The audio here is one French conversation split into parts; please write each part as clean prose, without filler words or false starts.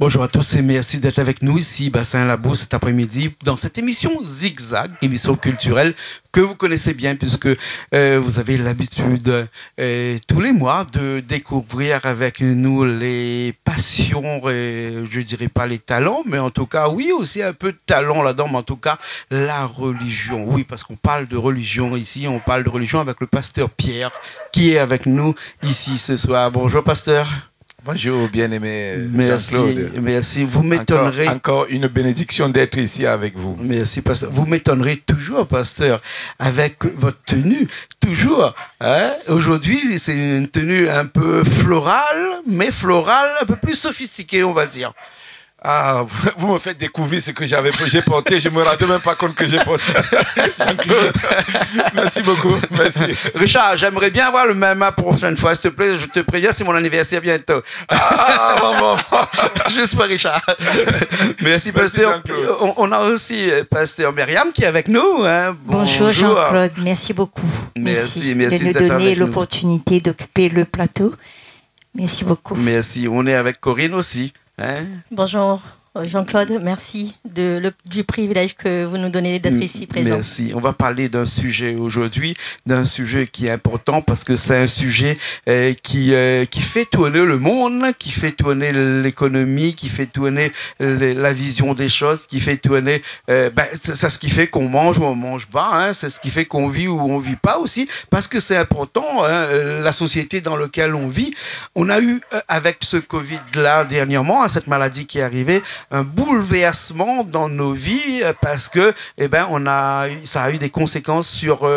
Bonjour à tous et merci d'être avec nous ici, Bassin Labo, cet après-midi, dans cette émission Zigzag, émission culturelle que vous connaissez bien puisque vous avez l'habitude tous les mois de découvrir avec nous les passions, je dirais pas les talents, mais en tout cas, oui, aussi un peu de talent là-dedans, mais en tout cas, la religion. Oui, parce qu'on parle de religion ici, on parle de religion avec le pasteur Pierre qui est avec nous ici ce soir. Bonjour, pasteur. Bonjour, bien-aimé Jean-Claude. Merci. Vous m'étonnerez. Encore une bénédiction d'être ici avec vous. Merci, pasteur. Vous m'étonnerez toujours, pasteur, avec votre tenue. Toujours. Hein? Aujourd'hui, c'est une tenue un peu florale, mais florale, un peu plus sophistiquée, on va dire. Ah, vous me faites découvrir ce que j'ai porté. Je ne me rendais même pas compte que j'ai porté. Jean-Claude, merci beaucoup. Merci. Richard, j'aimerais bien avoir le même la prochaine fois, s'il te plaît. Je te préviens, c'est mon anniversaire bientôt. Ah, maman. Juste pour Richard. Merci, pasteur. On a aussi pasteur Myriam qui est avec nous. Hein. Bonjour Jean-Claude, merci beaucoup. Merci de nous donner l'opportunité d'occuper le plateau. Merci beaucoup. Merci. On est avec Corinne aussi. Hein? Bonjour Jean-Claude, merci du privilège que vous nous donnez d'être ici présent. Merci. On va parler d'un sujet aujourd'hui, d'un sujet qui est important parce que c'est un sujet qui fait tourner le monde, qui fait tourner l'économie, qui fait tourner la vision des choses, qui fait tourner... c'est ce qui fait qu'on mange ou on mange pas, hein, c'est ce qui fait qu'on vit ou on vit pas aussi, parce que c'est important, hein, la société dans laquelle on vit. On a eu, avec ce Covid-là dernièrement, hein, cette maladie qui est arrivée, un bouleversement dans nos vies parce que ça a eu des conséquences sur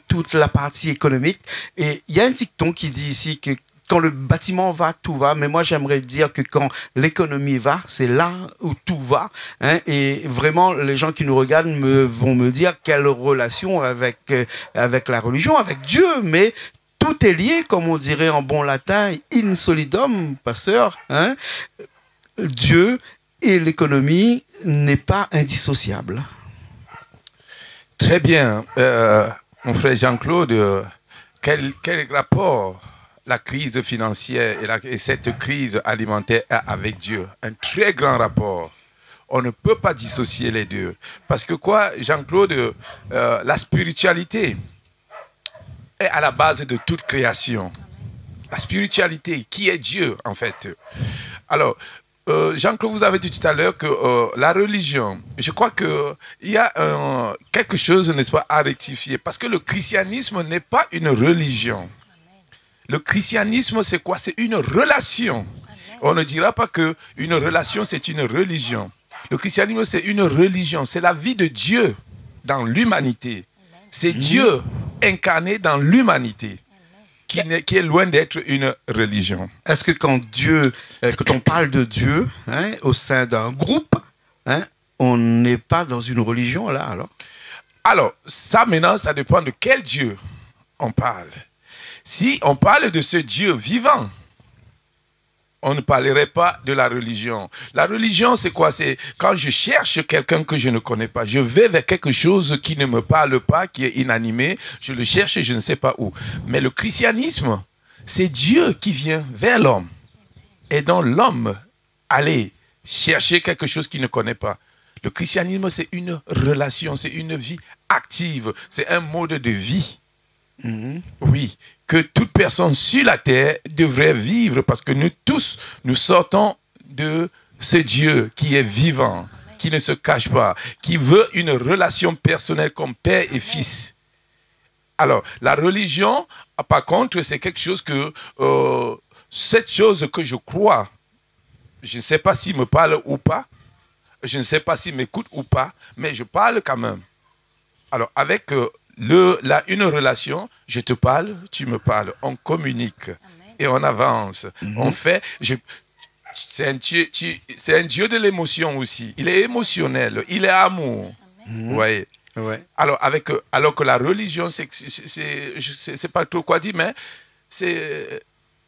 toute la partie économique. Et il y a un dicton qui dit ici que quand le bâtiment va, tout va. Mais moi, j'aimerais dire que quand l'économie va, c'est là où tout va. Hein, et vraiment, les gens qui nous regardent vont me dire quelle relation avec la religion, avec Dieu. Mais tout est lié, comme on dirait en bon latin, in solidum, pasteur. Hein, Dieu et l'économie n'est pas indissociable. Très bien. Mon frère Jean-Claude, quel rapport la crise financière et cette crise alimentaire a avec Dieu? Un très grand rapport. On ne peut pas dissocier les deux. Parce que quoi, Jean-Claude, la spiritualité est à la base de toute création. La spiritualité, qui est Dieu en fait. Alors, Jean-Claude, vous avez dit tout à l'heure que la religion, je crois qu'il y a quelque chose, n'est-ce pas, à rectifier. Parce que le christianisme n'est pas une religion. Le christianisme, c'est quoi? C'est une relation. On ne dira pas qu'une relation, c'est une religion. Le christianisme, c'est une religion. C'est la vie de Dieu dans l'humanité. C'est Dieu incarné dans l'humanité. Qui est loin d'être une religion. Est-ce que quand on parle de Dieu, hein, au sein d'un groupe, hein, on n'est pas dans une religion là alors? Alors, ça maintenant, ça dépend de quel Dieu on parle. Si on parle de ce Dieu vivant, on ne parlerait pas de la religion. La religion, c'est quoi? C'est quand je cherche quelqu'un que je ne connais pas. Je vais vers quelque chose qui ne me parle pas, qui est inanimé. Je le cherche et je ne sais pas où. Mais le christianisme, c'est Dieu qui vient vers l'homme. Et dans l'homme, aller chercher quelque chose qu'il ne connaît pas. Le christianisme, c'est une relation, c'est une vie active. C'est un mode de vie. Oui, que toute personne sur la terre devrait vivre parce que nous tous, nous sortons de ce Dieu qui est vivant, qui ne se cache pas, qui veut une relation personnelle comme père et fils. Alors, la religion, par contre, c'est quelque chose que, cette chose que je crois, je ne sais pas s'il me parle ou pas, je ne sais pas s'il m'écoute ou pas, mais je parle quand même. Alors, avec... une relation, je te parle, tu me parles, on communique et on avance. On fait. C'est un Dieu de l'émotion aussi. Il est émotionnel, il est amour. Ouais. Alors que la religion, je ne sais pas trop quoi dire, mais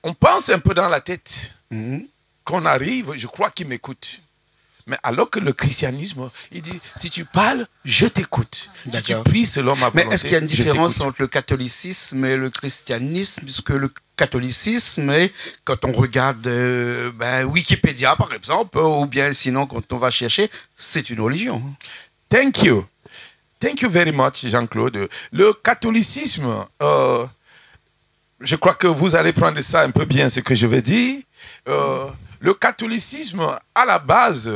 on pense un peu dans la tête. Qu'on arrive, je crois qu'il m'écoute. Mais alors que le christianisme, il dit, si tu parles, je t'écoute. Si tu pries selon ma volonté, mais est-ce qu'il y a une différence entre le catholicisme et le christianisme, puisque le catholicisme, et quand on regarde Wikipédia, par exemple, ou bien sinon, quand on va chercher, c'est une religion. Thank you. Thank you very much, Jean-Claude. Le catholicisme, je crois que vous allez prendre ça un peu bien, ce que je vais dire. Le catholicisme, à la base,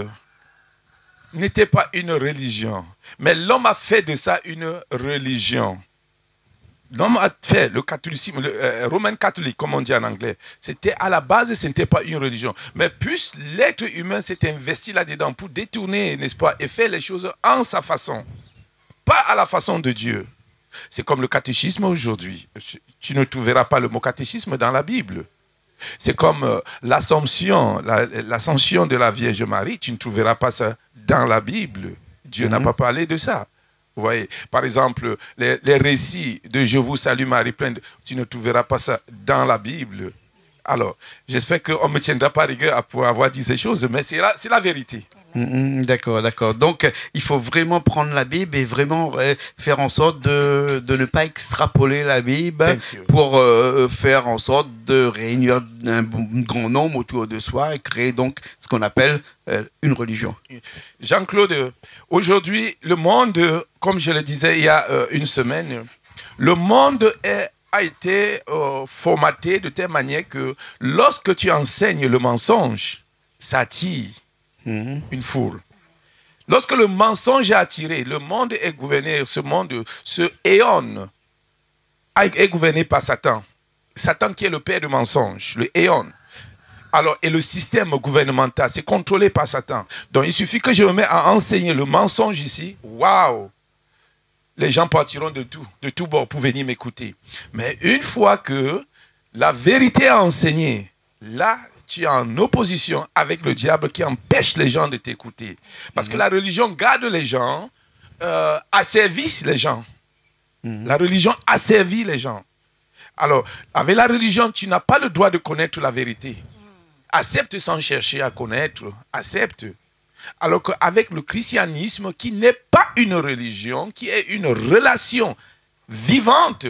n'était pas une religion. Mais l'homme a fait de ça une religion. L'homme a fait le catholicisme, le Roman catholique, comme on dit en anglais. C'était à la base, ce n'était pas une religion. Mais plus l'être humain s'est investi là-dedans pour détourner, n'est-ce pas, et faire les choses en sa façon. Pas à la façon de Dieu. C'est comme le catéchisme aujourd'hui. Tu ne trouveras pas le mot catéchisme dans la Bible. C'est comme l'assomption, l'ascension de la Vierge Marie. Tu ne trouveras pas ça dans la Bible. Dieu n'a pas parlé de ça. Vous voyez, par exemple, les récits de Je vous salue Marie pleine, tu ne trouveras pas ça dans la Bible. Alors, j'espère qu'on ne me tiendra pas rigueur pour avoir dit ces choses, mais c'est la vérité. D'accord, d'accord. Donc, il faut vraiment prendre la Bible et vraiment faire en sorte de ne pas extrapoler la Bible pour faire en sorte de réunir un grand nombre autour de soi et créer donc ce qu'on appelle une religion. Jean-Claude, aujourd'hui, le monde, comme je le disais il y a une semaine, le monde a été formaté de telle manière que lorsque tu enseignes le mensonge, ça attire une foule. Lorsque le mensonge est attiré, le monde est gouverné, ce éon est gouverné par Satan. Satan qui est le père du mensonge, le éon. Alors, et le système gouvernemental, c'est contrôlé par Satan. Donc, il suffit que je me mette à enseigner le mensonge ici. Waouh! Les gens partiront de tout bord pour venir m'écouter. Mais une fois que la vérité est enseignée, là, tu es en opposition avec le diable qui empêche les gens de t'écouter. Parce que la religion garde les gens, asservit les gens. La religion asservit les gens. Alors, avec la religion, tu n'as pas le droit de connaître la vérité. Accepte sans chercher à connaître. Accepte. Alors qu'avec le christianisme, qui n'est pas une religion, qui est une relation vivante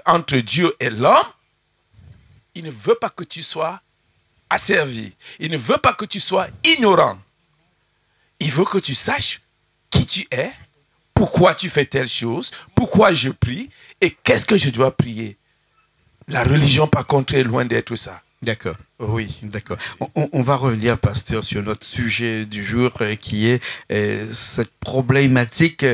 entre Dieu et l'homme, il ne veut pas que tu sois asservi. Il ne veut pas que tu sois ignorant. Il veut que tu saches qui tu es, pourquoi tu fais telle chose, pourquoi je prie et qu'est-ce que je dois prier. La religion, par contre, est loin d'être ça. D'accord. Oui. D'accord. On va revenir, pasteur, sur notre sujet du jour qui est cette problématique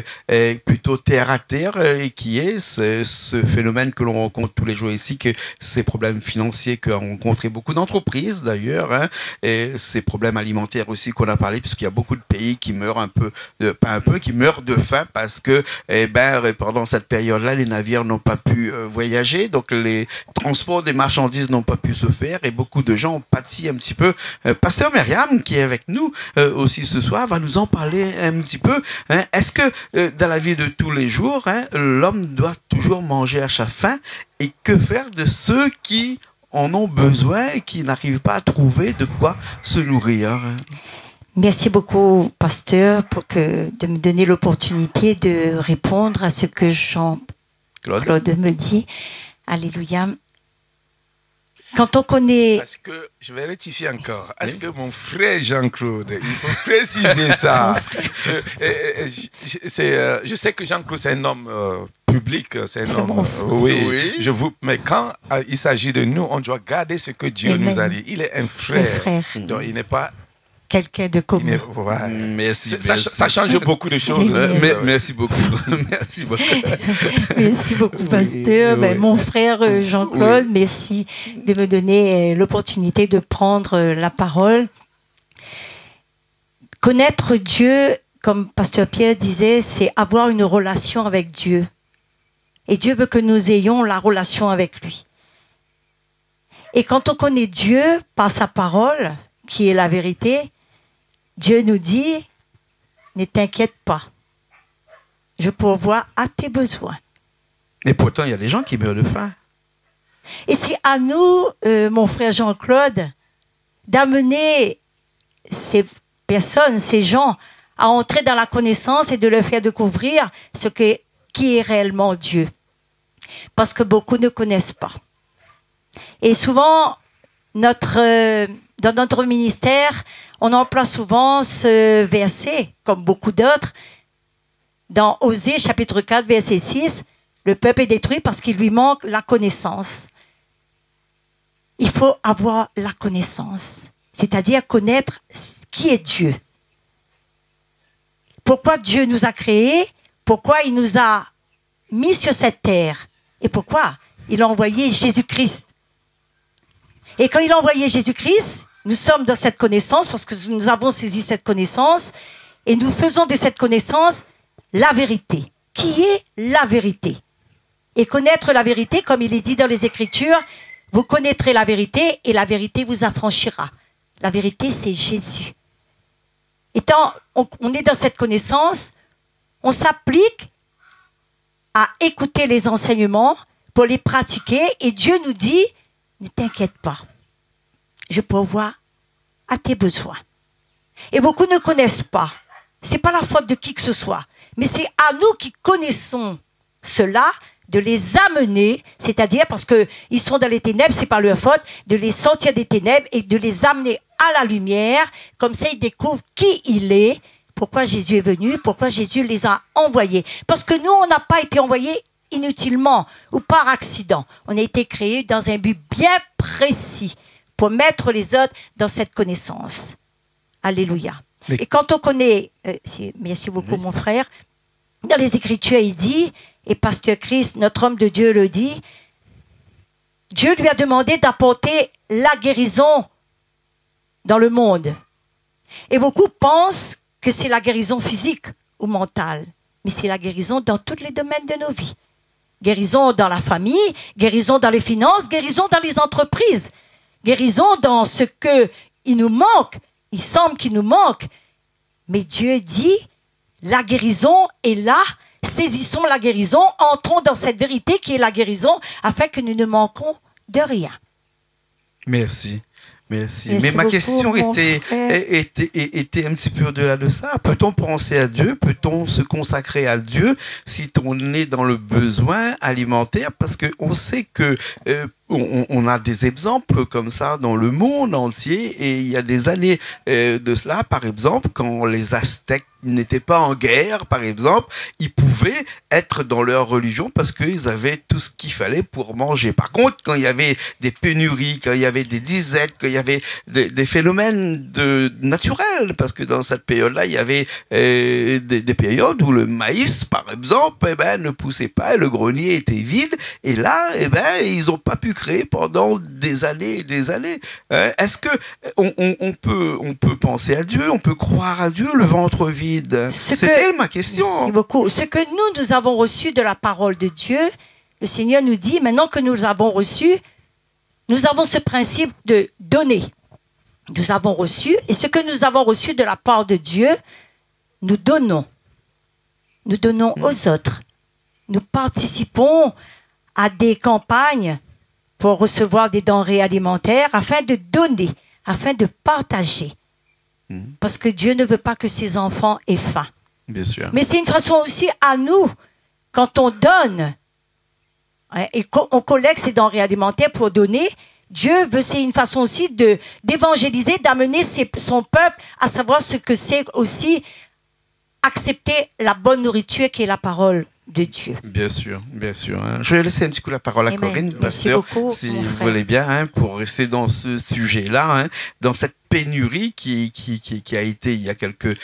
plutôt terre à terre qui est ce phénomène que l'on rencontre tous les jours ici, que ces problèmes financiers qu'ont rencontré beaucoup d'entreprises d'ailleurs, et ces problèmes alimentaires aussi qu'on a parlé, puisqu'il y a beaucoup de pays qui meurent qui meurent de faim parce que pendant cette période-là, les navires n'ont pas pu voyager, donc les transports des marchandises n'ont pas pu se faire et beaucoup de gens ont pâti un petit peu. Pasteur Myriam, qui est avec nous aussi ce soir, va nous en parler un petit peu. Est-ce que dans la vie de tous les jours, l'homme doit toujours manger à sa faim? Et que faire de ceux qui en ont besoin et qui n'arrivent pas à trouver de quoi se nourrir? Merci beaucoup, pasteur, de me donner l'opportunité de répondre à ce que Jean-Claude me dit. Alléluia. Quand on connaît... Est-ce que, je vais rectifier encore, est-ce que mon frère Jean-Claude, il faut préciser ça. Je sais que Jean-Claude, c'est un homme public, c'est un homme... Oui. Mais quand il s'agit de nous, on doit garder ce que Dieu nous a dit. Il est un frère. Donc il n'est pas... quelqu'un de commun. Merci. Ça change beaucoup de choses. Merci beaucoup. Merci beaucoup. Merci beaucoup, pasteur. Mon frère Jean-Claude, merci de me donner l'opportunité de prendre la parole. Connaître Dieu, comme pasteur Pierre disait, c'est avoir une relation avec Dieu. Et Dieu veut que nous ayons la relation avec lui. Et quand on connaît Dieu par sa parole, qui est la vérité, Dieu nous dit, ne t'inquiète pas, je pourvois à tes besoins. Et pourtant, il y a des gens qui meurent de faim. Et c'est à nous, mon frère Jean-Claude, d'amener ces personnes, ces gens, à entrer dans la connaissance et de leur faire découvrir qui est réellement Dieu. Parce que beaucoup ne connaissent pas. Et souvent, dans notre ministère, on emploie souvent ce verset, comme beaucoup d'autres, dans Osée, chapitre 4, verset 6, le peuple est détruit parce qu'il lui manque la connaissance. Il faut avoir la connaissance, c'est-à-dire connaître qui est Dieu. Pourquoi Dieu nous a créés, pourquoi il nous a mis sur cette terre et pourquoi il a envoyé Jésus-Christ. Et quand il a envoyé Jésus-Christ, nous sommes dans cette connaissance parce que nous avons saisi cette connaissance et nous faisons de cette connaissance la vérité. Qui est la vérité? Et connaître la vérité, comme il est dit dans les Écritures, vous connaîtrez la vérité et la vérité vous affranchira. La vérité, c'est Jésus. Et quand on est dans cette connaissance, on s'applique à écouter les enseignements pour les pratiquer. Et Dieu nous dit, ne t'inquiète pas, je pourvois à tes besoins. Et beaucoup ne connaissent pas. Ce n'est pas la faute de qui que ce soit. Mais c'est à nous qui connaissons cela, de les amener, c'est-à-dire parce qu'ils sont dans les ténèbres, ce n'est pas leur faute, de les sortir des ténèbres et de les amener à la lumière. Comme ça, ils découvrent qui il est, pourquoi Jésus est venu, pourquoi Jésus les a envoyés. Parce que nous, on n'a pas été envoyés inutilement ou par accident. On a été créés dans un but bien précis pour mettre les autres dans cette connaissance. Alléluia. Mais... Et quand on connaît, merci beaucoup mon frère, dans les Écritures, il dit, et Pasteur Christ, notre homme de Dieu le dit, Dieu lui a demandé d'apporter la guérison dans le monde. Et beaucoup pensent que c'est la guérison physique ou mentale, mais c'est la guérison dans tous les domaines de nos vies. Guérison dans la famille, guérison dans les finances, guérison dans les entreprises, guérison dans ce qu'il nous manque. Il semble qu'il nous manque. Mais Dieu dit, la guérison est là. Saisissons la guérison, entrons dans cette vérité qui est la guérison, afin que nous ne manquons de rien. Merci. Merci. Mais ma question était un petit peu au-delà de ça. Peut-on penser à Dieu? Peut-on se consacrer à Dieu si on est dans le besoin alimentaire? Parce qu'on sait que on a des exemples comme ça dans le monde entier. Et il y a des années de cela, par exemple, quand les Aztèques n'étaient pas en guerre, par exemple, ils pouvaient être dans leur religion parce qu'ils avaient tout ce qu'il fallait pour manger. Par contre, quand il y avait des pénuries, quand il y avait des disettes, quand il y avait des phénomènes naturels, parce que dans cette période-là, il y avait des périodes où le maïs, par exemple, ne poussait pas, et le grenier était vide, et là, ils n'ont pas pu créer pendant des années et des années. Est-ce que on peut penser à Dieu, on peut croire à Dieu, le ventre vide? C'était ma question. Merci beaucoup. Ce que nous avons reçu de la parole de Dieu, le Seigneur nous dit, maintenant que nous avons reçu, nous avons ce principe de donner. Nous avons reçu, et ce que nous avons reçu de la part de Dieu, nous donnons. Nous donnons aux autres. Nous participons à des campagnes pour recevoir des denrées alimentaires afin de donner, afin de partager. Parce que Dieu ne veut pas que ses enfants aient faim. Bien sûr. Mais c'est une façon aussi à nous, quand on donne et qu'on collecte ces denrées alimentaires pour donner, Dieu veut, c'est une façon aussi d'évangéliser, d'amener son peuple à savoir ce que c'est aussi accepter la bonne nourriture qui est la parole de Dieu. Bien sûr, bien sûr. Je vais laisser un petit coup la parole à Corinne, pasteur, si vous voulez bien, pour rester dans ce sujet-là, dans cette pénurie qui a été il y a quelques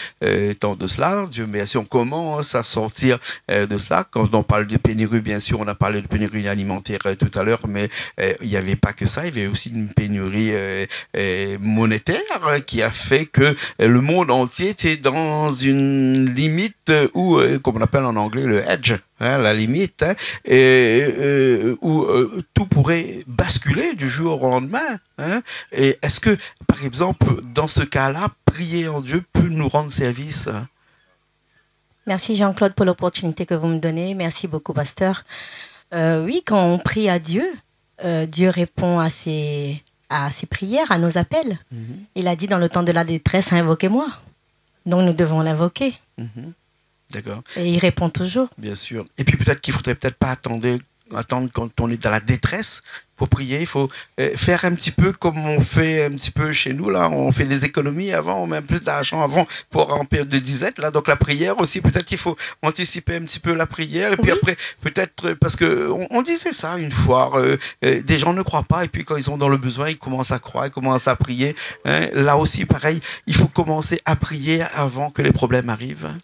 temps de cela. Dieu merci, on commence à sortir de cela. Quand on parle de pénurie, bien sûr, on a parlé de pénurie alimentaire tout à l'heure, mais il n'y avait pas que ça, il y avait aussi une pénurie monétaire qui a fait que le monde entier était dans une limite où, comme on appelle en anglais, le edge. La limite, où tout pourrait basculer du jour au lendemain. Et est-ce que, par exemple, dans ce cas-là, prier en Dieu peut nous rendre service? Merci Jean-Claude pour l'opportunité que vous me donnez. Merci beaucoup, pasteur. Oui, quand on prie à Dieu, Dieu répond à ses prières, à nos appels. Il a dit dans le temps de la détresse, invoquez-moi. Donc nous devons l'invoquer. D'accord. Et il répond toujours. Bien sûr. Et puis peut-être qu'il ne faudrait peut-être pas attendre attendre quand on est dans la détresse. Il faut prier, il faut faire un petit peu comme on fait un petit peu chez nous. Là, on fait des économies avant, on met un peu d'argent avant pour en période de disette. Là, donc la prière aussi, peut-être il faut anticiper un petit peu la prière. Et puis après, peut-être, parce que on disait ça une fois, des gens ne croient pas. Et puis quand ils sont dans le besoin, ils commencent à croire, ils commencent à prier. Hein. Là aussi, pareil, il faut commencer à prier avant que les problèmes arrivent. Hein.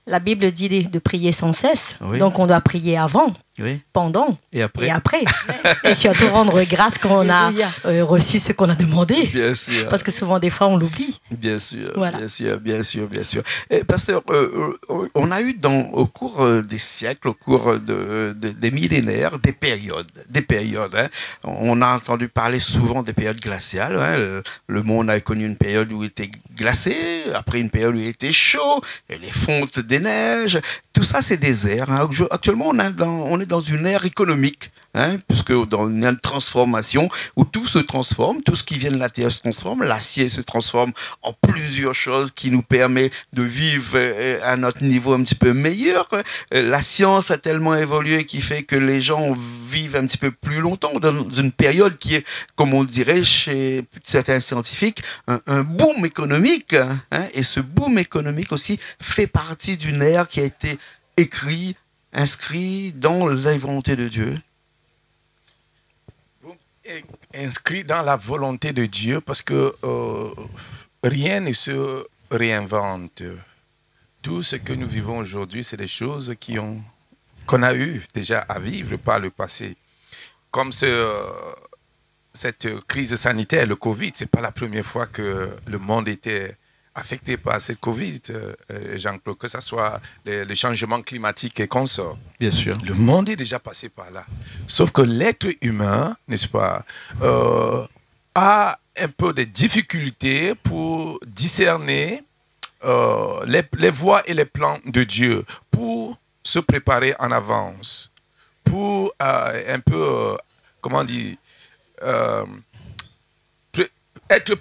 La Bible dit de prier sans cesse. Oui. Donc on doit prier avant, pendant et après. Et surtout rendre grâce quand on a reçu ce qu'on a demandé. Bien sûr. Parce que souvent, des fois, on l'oublie. Bien sûr, voilà. bien sûr. Et, pasteur, on a eu au cours des siècles, au cours des millénaires, des périodes. Hein. On a entendu parler souvent des périodes glaciales. Hein. Le monde a connu une période où il était glacé, après une période où il était chaud, et les fontes des neiges. Tout ça, c'est des ères. Hein. Actuellement, on est dans une ère économique, hein, puisque dans une ère de transformation où tout se transforme, tout ce qui vient de la terre se transforme, l'acier se transforme en plusieurs choses qui nous permettent de vivre à notre niveau un petit peu meilleur. La science a tellement évolué qui fait que les gens vivent un petit peu plus longtemps dans une période qui est, comme on dirait chez certains scientifiques, un boom économique. Hein, et ce boom économique aussi fait partie d'une ère qui a été inscrit dans la volonté de Dieu. Inscrit dans la volonté de Dieu parce que rien ne se réinvente. Tout ce que nous vivons aujourd'hui, c'est des choses qu'on a eu déjà à vivre par le passé. Comme cette crise sanitaire, le Covid, ce n'est pas la première fois que le monde était affecté par cette Covid, Jean-Claude, que ce soit les changements climatiques et consorts. Bien sûr. Le monde est déjà passé par là. Sauf que l'être humain, n'est-ce pas, a un peu de difficultés pour discerner les voies et les plans de Dieu, pour se préparer en avance, pour un peu, comment dire, être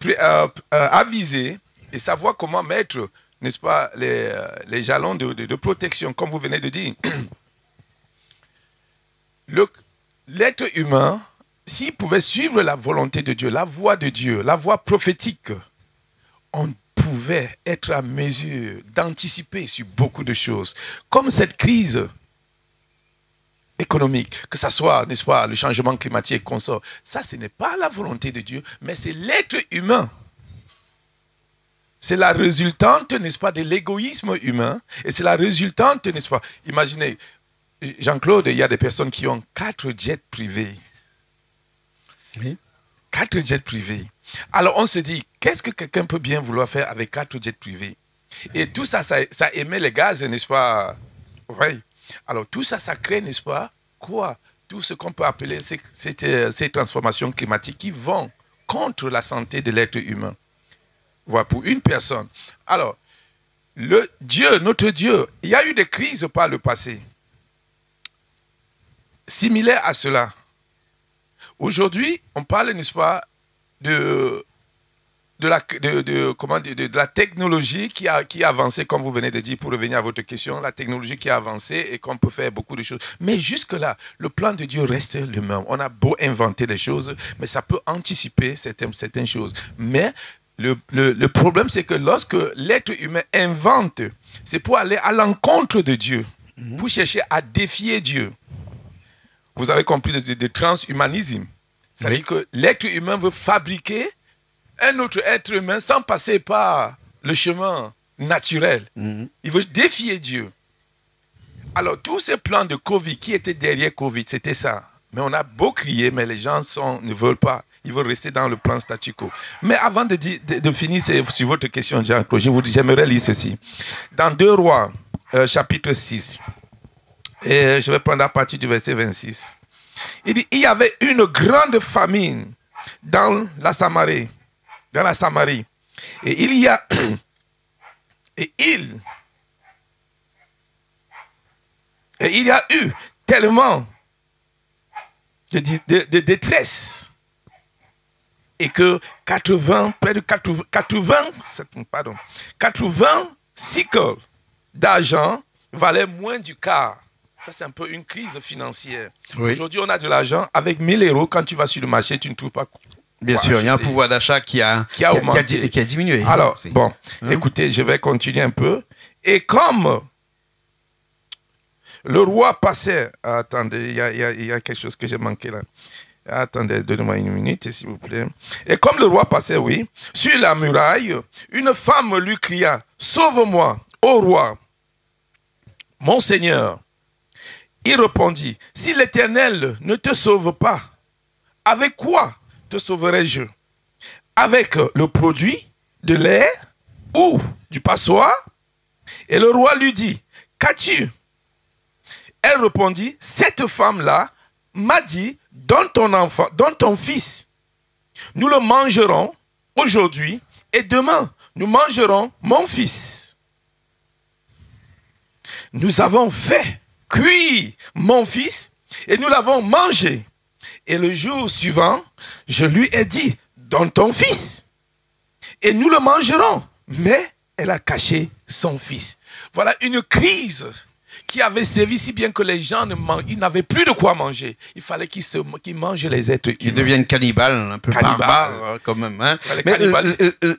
avisé et savoir comment mettre, n'est-ce pas, les jalons de protection, comme vous venez de dire. L'être humain, s'il pouvait suivre la volonté de Dieu, la voie de Dieu, la voie prophétique, on pouvait être à mesure d'anticiper sur beaucoup de choses. Comme cette crise économique, que ce soit, n'est-ce pas, le changement climatique qu'on sort, ça, ce n'est pas la volonté de Dieu, mais c'est l'être humain. C'est la résultante, n'est-ce pas, de l'égoïsme humain. Et c'est la résultante, n'est-ce pas. Imaginez, Jean-Claude, il y a des personnes qui ont 4 jets privés. Oui. 4 jets privés. Alors on se dit, qu'est-ce que quelqu'un peut bien vouloir faire avec 4 jets privés? Et tout ça, ça émet les gaz, n'est-ce pas? Oui. Alors tout ça, ça crée, n'est-ce pas, quoi? Tout ce qu'on peut appeler ces transformations climatiques qui vont contre la santé de l'être humain. Voilà, pour une personne. Alors, notre Dieu, il y a eu des crises par le passé, similaires à cela. Aujourd'hui, on parle, n'est-ce pas, de la technologie qui a avancé, comme vous venez de dire, pour revenir à votre question, la technologie qui a avancé et qu'on peut faire beaucoup de choses. Mais jusque-là, le plan de Dieu reste le même. On a beau inventer des choses, mais ça peut anticiper certaines choses. Mais le problème, c'est que lorsque l'être humain invente, c'est pour aller à l'encontre de Dieu, pour chercher à défier Dieu. Vous avez compris le transhumanisme. C'est-à-dire que l'être humain veut fabriquer un autre être humain sans passer par le chemin naturel. Il veut défier Dieu. Alors, tous ces plans de Covid qui étaient derrière Covid, c'était ça. Mais on a beau crier, mais les gens ne veulent pas. Ils veulent rester dans le plan statu quo. Mais avant de finir sur votre question, Jean-Claude, j'aimerais lire ceci. Dans 2 Rois, chapitre 6, et je vais prendre à partir du verset 26. Il dit, il y avait une grande famine dans la Samarie. Et il y a eu tellement de détresse et que 80 cycles d'argent valaient moins du quart Ça, c'est un peu une crise financière. Oui. Aujourd'hui, on a de l'argent. Avec 1000 euros, quand tu vas sur le marché, tu ne trouves pas. Bien sûr, il y a un pouvoir d'achat qui a diminué. Alors, bon, écoutez, je vais continuer un peu. Et comme le roi passait... Attendez, il y a quelque chose que j'ai manqué là. Attendez, donnez-moi une minute, s'il vous plaît. Et comme le roi passait, oui, sur la muraille, une femme lui cria, « Sauve-moi, ô roi, mon Seigneur. » Il répondit, « Si l'Éternel ne te sauve pas, avec quoi te sauverai-je? Avec le produit de lait ou du passoire? » Et le roi lui dit, « Qu'as-tu? » Elle répondit, « Cette femme-là m'a dit, donne ton fils. Nous le mangerons aujourd'hui et demain, nous mangerons mon fils. Nous avons fait cuire mon fils et nous l'avons mangé. Et le jour suivant, je lui ai dit, donne ton fils et nous le mangerons. Mais elle a caché son fils. Voilà une crise qui avait servi si bien que les gens n'avaient plus de quoi manger. Il fallait qu'ils mangent les êtres humains. Qu'ils deviennent cannibales, un peu barbares quand même. Hein. Mais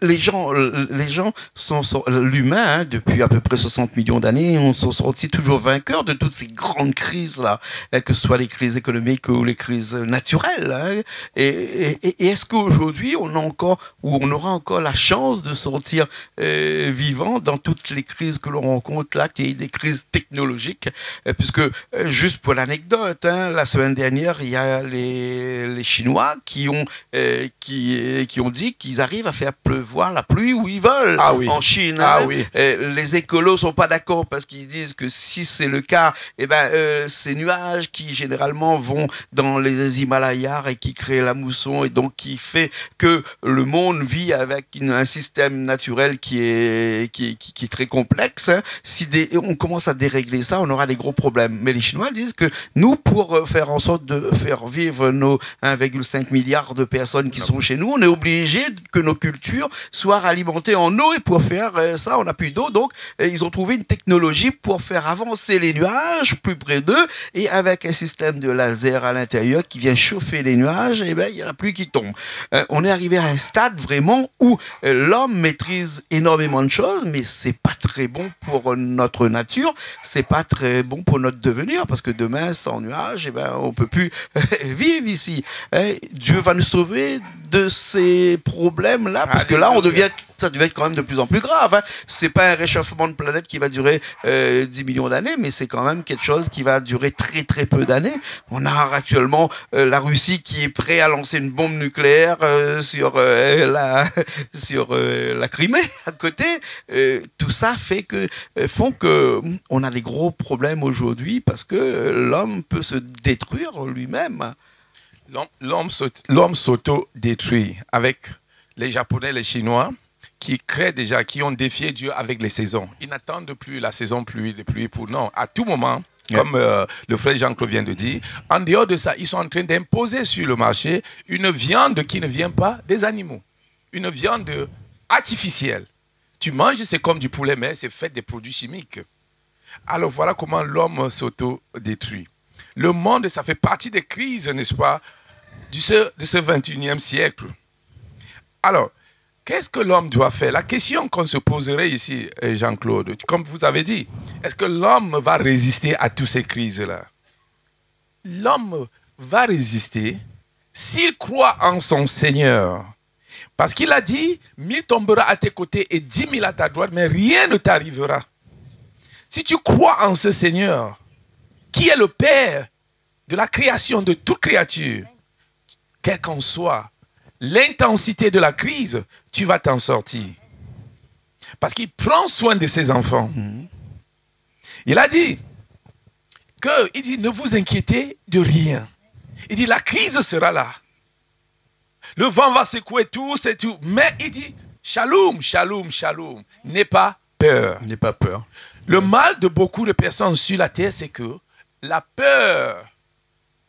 les gens l'humain, hein, depuis à peu près 60 millions d'années, on s'en sortit toujours vainqueurs de toutes ces grandes crises-là, que ce soit les crises économiques ou les crises naturelles. Hein. Et est-ce qu'aujourd'hui, on aura encore la chance de sortir vivant dans toutes les crises que l'on rencontre là, qui est des crises technologiques? Puisque, juste pour l'anecdote, hein, la semaine dernière, il y a les Chinois qui ont dit qu'ils arrivent à faire pleuvoir la pluie où ils veulent en Chine. Hein. Les écolos ne sont pas d'accord parce qu'ils disent que si c'est le cas, ces nuages qui généralement vont dans les Himalayas et qui créent la mousson et donc qui fait que le monde vit avec un système naturel qui est très complexe. Hein. Si on commence à dérégler ça, on aura des gros problèmes. Mais les Chinois disent que nous, pour faire en sorte de faire vivre nos 1,5 milliard de personnes qui sont chez nous, on est obligé que nos cultures soient alimentées en eau. Et pour faire ça, on n'a plus d'eau. Donc, ils ont trouvé une technologie pour faire avancer les nuages plus près d'eux. Et avec un système de laser à l'intérieur qui vient chauffer les nuages, il y a la pluie qui tombe. On est arrivé à un stade vraiment où l'homme maîtrise énormément de choses, mais c'est pas très bon pour notre nature. C'est pas très bon pour notre devenir, parce que demain, sans nuages, on peut plus vivre ici. Dieu va nous sauver de ces problèmes-là, parce que là, ça devient quand même de plus en plus grave. Hein. C'est pas un réchauffement de planète qui va durer 10 millions d'années, mais c'est quand même quelque chose qui va durer très très peu d'années. On a actuellement la Russie qui est prête à lancer une bombe nucléaire sur la Crimée à côté. Tout ça font que on a des gros problèmes aujourd'hui parce que l'homme peut se détruire lui-même. L'homme s'auto-détruit avec les Japonais, les Chinois, qui ont défié Dieu avec les saisons. Ils n'attendent plus la saison de pluie pour non. À tout moment, comme le frère Jean-Claude vient de dire, en dehors de ça, ils sont en train d'imposer sur le marché une viande qui ne vient pas des animaux. Une viande artificielle. Tu manges, c'est comme du poulet, mais c'est fait des produits chimiques. Alors voilà comment l'homme s'auto-détruit. Le monde, ça fait partie des crises, n'est-ce pas, de ce 21e siècle. Alors, qu'est-ce que l'homme doit faire? La question qu'on se poserait ici, Jean-Claude, comme vous avez dit, est-ce que l'homme va résister à toutes ces crises-là? L'homme va résister s'il croit en son Seigneur. Parce qu'il a dit, 1000 tombera à tes côtés et 10 000 à ta droite, mais rien ne t'arrivera. Si tu crois en ce Seigneur, qui est le Père de la création de toute créature, quelle qu'en soit l'intensité de la crise, tu vas t'en sortir. Parce qu'il prend soin de ses enfants. Il a dit ne vous inquiétez de rien. Il dit, la crise sera là. Le vent va secouer tout, c'est tout. Mais il dit, shalom, shalom, shalom. N'aie pas peur. N'aie pas peur. Le mal de beaucoup de personnes sur la terre, c'est que la peur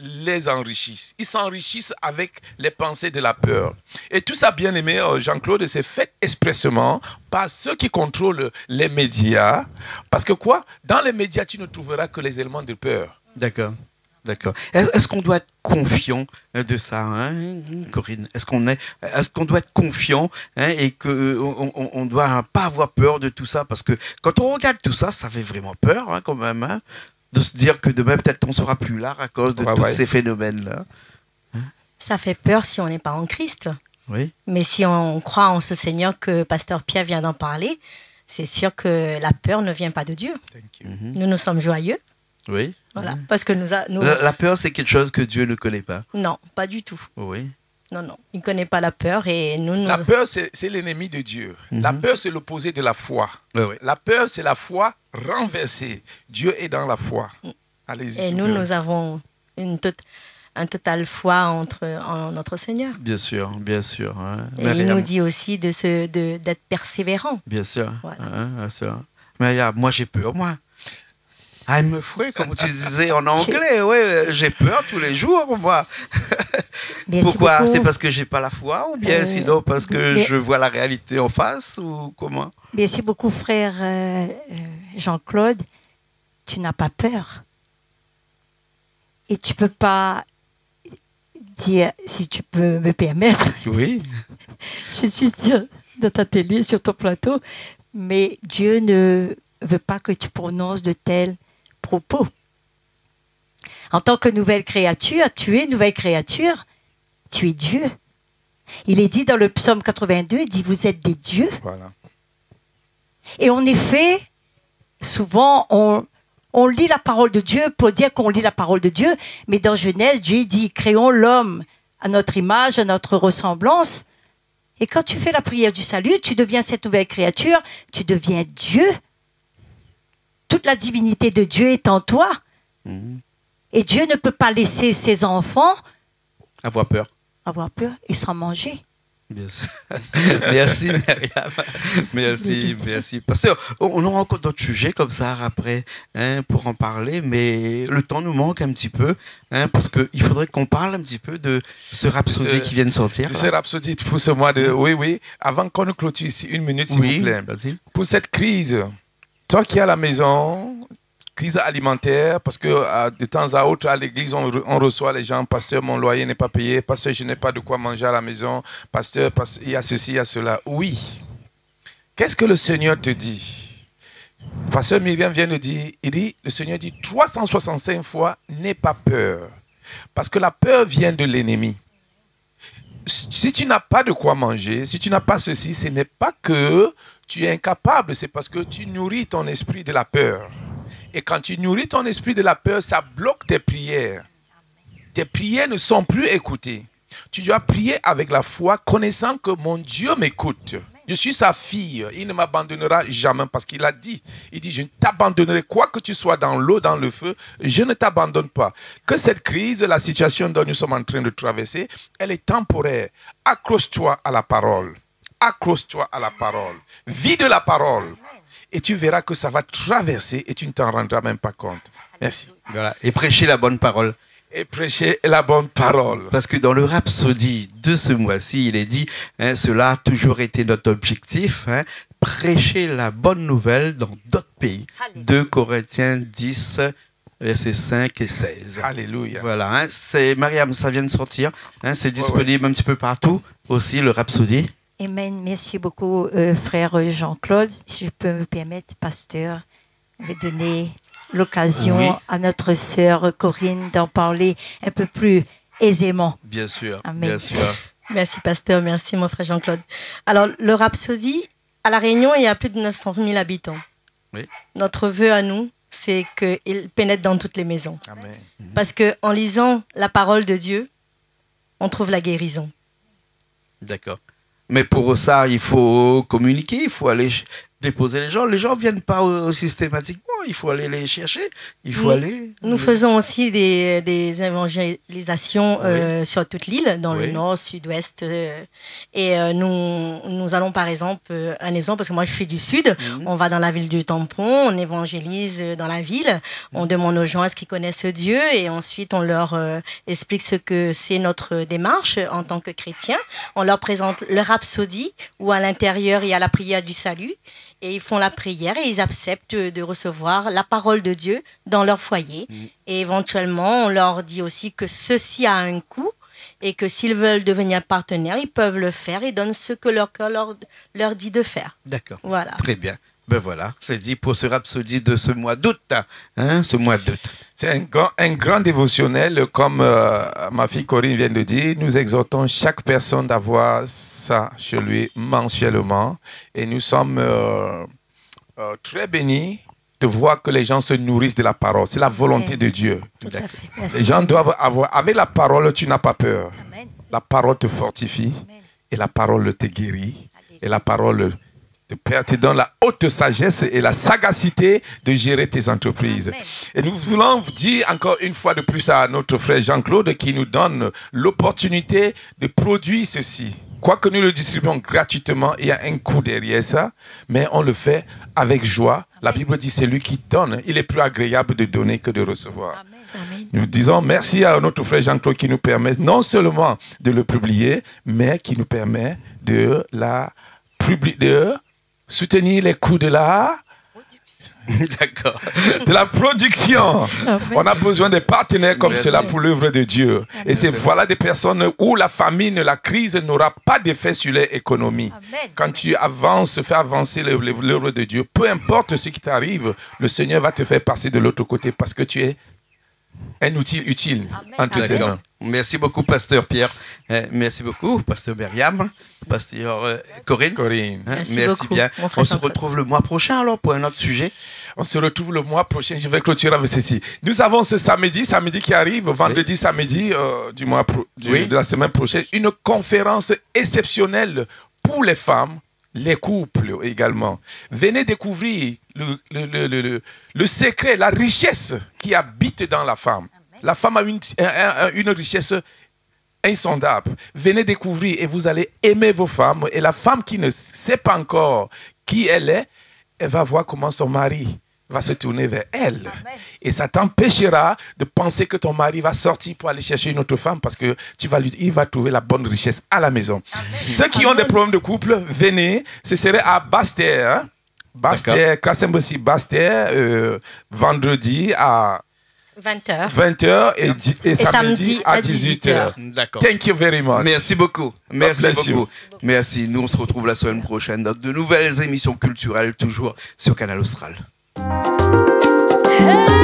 les enrichissent. Ils s'enrichissent avec les pensées de la peur. Et tout ça, bien aimé, Jean-Claude, c'est fait expressément par ceux qui contrôlent les médias. Parce que quoi? Dans les médias, tu ne trouveras que les éléments de peur. D'accord. D'accord. Est-ce qu'on doit être confiant de ça, hein, Corinne? Est-ce qu'on doit être confiant, hein, et qu'on ne doit pas avoir peur de tout ça? Parce que quand on regarde tout ça, ça fait vraiment peur, hein, quand même, hein, de se dire que demain, peut-être, on ne sera plus là à cause de tous ces phénomènes-là. Ça fait peur si on n'est pas en Christ. Oui. Mais si on croit en ce Seigneur que Pasteur Pierre vient d'en parler, c'est sûr que la peur ne vient pas de Dieu. Nous sommes joyeux. Oui. Voilà, parce que La peur, c'est quelque chose que Dieu ne connaît pas. Non, pas du tout. Oui. Non, il ne connaît pas la peur et La peur, c'est l'ennemi de Dieu. La peur, c'est l'opposé de la foi. Oui. La peur, c'est la foi renversée. Dieu est dans la foi. Allez-y. Et nous avons un total foi en notre Seigneur. Bien sûr, bien sûr. Hein. Et il nous dit aussi d'être persévérant. Bien sûr. Voilà. Hein, bien sûr. Mais moi, j'ai peur, moi. I'm afraid, comme tu disais en anglais, ouais, j'ai peur tous les jours, moi. Pourquoi? C'est parce que j'ai pas la foi, ou bien sinon parce que je vois la réalité en face, ou comment? Merci beaucoup, frère Jean-Claude. Tu n'as pas peur. Et tu peux pas dire, si tu peux me permettre. Oui. Je suis sûre dans ta télé, sur ton plateau, mais Dieu ne veut pas que tu prononces de tels propos. En tant que nouvelle créature, tu es nouvelle créature, tu es Dieu. Il est dit dans le psaume 82, il dit, vous êtes des dieux. Voilà. Et en effet, souvent, on lit la parole de Dieu pour dire qu'on lit la parole de Dieu, mais dans Genèse, Dieu dit, créons l'homme à notre image, à notre ressemblance. Et quand tu fais la prière du salut, tu deviens cette nouvelle créature, tu deviens Dieu. Toute la divinité de Dieu est en toi. Et Dieu ne peut pas laisser ses enfants avoir peur et sans manger. Merci, Myriam. Merci. Parce qu'on aura encore d'autres sujets comme ça après, hein, pour en parler, mais le temps nous manque un petit peu, hein, parce qu'il faudrait qu'on parle un petit peu de ce rhapsodie qui vient de sortir. De ce rhapsodie, pousse-moi de... Oui. Avant qu'on ne clôture ici, 1 minute, s'il vous plaît. Vas-y. Pour cette crise, toi qui es à la maison, crise alimentaire, parce que de temps à autre, à l'église, on reçoit les gens, pasteur, mon loyer n'est pas payé, pasteur, je n'ai pas de quoi manger à la maison, pasteur, il y a ceci, il y a cela. Oui. Qu'est-ce que le Seigneur te dit? Pasteur Myriam vient de dire, le Seigneur dit 365 fois, n'aie pas peur. Parce que la peur vient de l'ennemi. Si tu n'as pas de quoi manger, si tu n'as pas ceci, ce n'est pas que tu es incapable, c'est parce que tu nourris ton esprit de la peur. Et quand tu nourris ton esprit de la peur, ça bloque tes prières. Tes prières ne sont plus écoutées. Tu dois prier avec la foi, connaissant que mon Dieu m'écoute. Je suis sa fille. Il ne m'abandonnera jamais parce qu'il a dit. Il dit, je ne t'abandonnerai, quoi que tu sois dans l'eau, dans le feu, je ne t'abandonne pas. Que cette crise, la situation dont nous sommes en train de traverser, elle est temporaire. Accroche-toi à la parole. Accroche-toi à la parole. Vis de la parole. Et tu verras que ça va traverser et tu ne t'en rendras même pas compte. Merci. Voilà. Et prêcher la bonne parole. Et prêcher la bonne parole. Parce que dans le rhapsodie de ce mois-ci, il est dit, hein, cela a toujours été notre objectif, hein, prêcher la bonne nouvelle dans d'autres pays. 2 Corinthiens 10, versets 5 et 16. Alléluia. Voilà, hein, c'est Myriam, ça vient de sortir. Hein, c'est disponible un petit peu partout aussi, le rhapsodie. Amen. Merci beaucoup, frère Jean-Claude. Si je peux me permettre, pasteur, je vais donner l'occasion à notre sœur Corinne d'en parler un peu plus aisément. Bien sûr, Amen. bien sûr. Merci, pasteur. Merci, mon frère Jean-Claude. Alors, le rhapsodie, à La Réunion, il y a plus de 900 000 habitants. Oui. Notre vœu à nous, c'est qu'il pénètre dans toutes les maisons. Amen. Parce qu'en lisant la parole de Dieu, on trouve la guérison. D'accord. Mais pour ça, il faut communiquer, il faut aller déposer les gens. Les gens viennent pas systématiquement. Il faut aller les chercher. Il faut aller. Nous faisons aussi des évangélisations sur toute l'île, dans le nord, sud-ouest. Et nous allons par exemple, un exemple, parce que moi je suis du sud, on va dans la ville du Tampon, on évangélise dans la ville, on demande aux gens est-ce qu'ils connaissent Dieu et ensuite on leur explique ce que c'est notre démarche en tant que chrétien. On leur présente le rhapsodie où à l'intérieur il y a la prière du salut. Et ils font la prière et ils acceptent de recevoir la parole de Dieu dans leur foyer. Et éventuellement, on leur dit aussi que ceci a un coût et que s'ils veulent devenir partenaires, ils peuvent le faire et donnent ce que leur cœur leur dit de faire. D'accord. Voilà. Très bien. Ben voilà, c'est dit pour ce rhapsodie de ce mois d'août. Hein, ce mois d'août. C'est un grand dévotionnel, comme ma fille Corinne vient de dire. Nous exhortons chaque personne d'avoir ça chez lui mensuellement. Et nous sommes très bénis de voir que les gens se nourrissent de la parole. C'est la volonté de Dieu. Tout à fait. Merci. Les gens doivent avoir... Avec la parole, tu n'as pas peur. Amen. La parole te fortifie. Amen. Et la parole te guérit. Et la parole... Père te donne la haute sagesse et la sagacité de gérer tes entreprises. Amen. Et nous voulons vous dire encore une fois de plus à notre frère Jean-Claude qui nous donne l'opportunité de produire ceci. Quoique nous le distribuons gratuitement, il y a un coût derrière ça, mais on le fait avec joie. Amen. La Bible dit c'est lui qui donne. Il est plus agréable de donner que de recevoir. Amen. Nous disons merci à notre frère Jean-Claude qui nous permet non seulement de le publier, mais qui nous permet de soutenir les coûts de la D'accord. de la production. On a besoin de partenaires comme cela pour l'œuvre de Dieu. Et c'est voilà des personnes où la famine, la crise n'aura pas d'effet sur leur économie. Quand tu avances, fais avancer l'œuvre de Dieu, peu importe ce qui t'arrive, le Seigneur va te faire passer de l'autre côté parce que tu es un outil utile entre ses mains. Merci beaucoup, Pasteur Pierre. Merci beaucoup, Pasteur Myriam. Pasteur Corinne. Merci bien. On se retrouve le mois prochain alors pour un autre sujet. On se retrouve le mois prochain. Je vais clôturer avec ceci. Nous avons ce samedi qui arrive, vendredi, samedi du mois de la semaine prochaine, une conférence exceptionnelle pour les femmes, les couples également. Venez découvrir le secret, la richesse qui habite dans la femme. La femme a une richesse insondable. Venez découvrir et vous allez aimer vos femmes. Et la femme qui ne sait pas encore qui elle est, elle va voir comment son mari va se tourner vers elle. Amen. Et ça t'empêchera de penser que ton mari va sortir pour aller chercher une autre femme parce que il va trouver la bonne richesse à la maison. Amen. Ceux qui ont des problèmes de couple, venez. Ce serait à Basse-Terre. Basse-Terre, Kasembossi Basse-Terre, vendredi à 20h et samedi à 18h. D'accord. Thank you very much. Merci beaucoup. Merci beaucoup. Merci. Nous, on se retrouve la semaine prochaine dans de nouvelles émissions culturelles, toujours sur Canal Austral. Hey!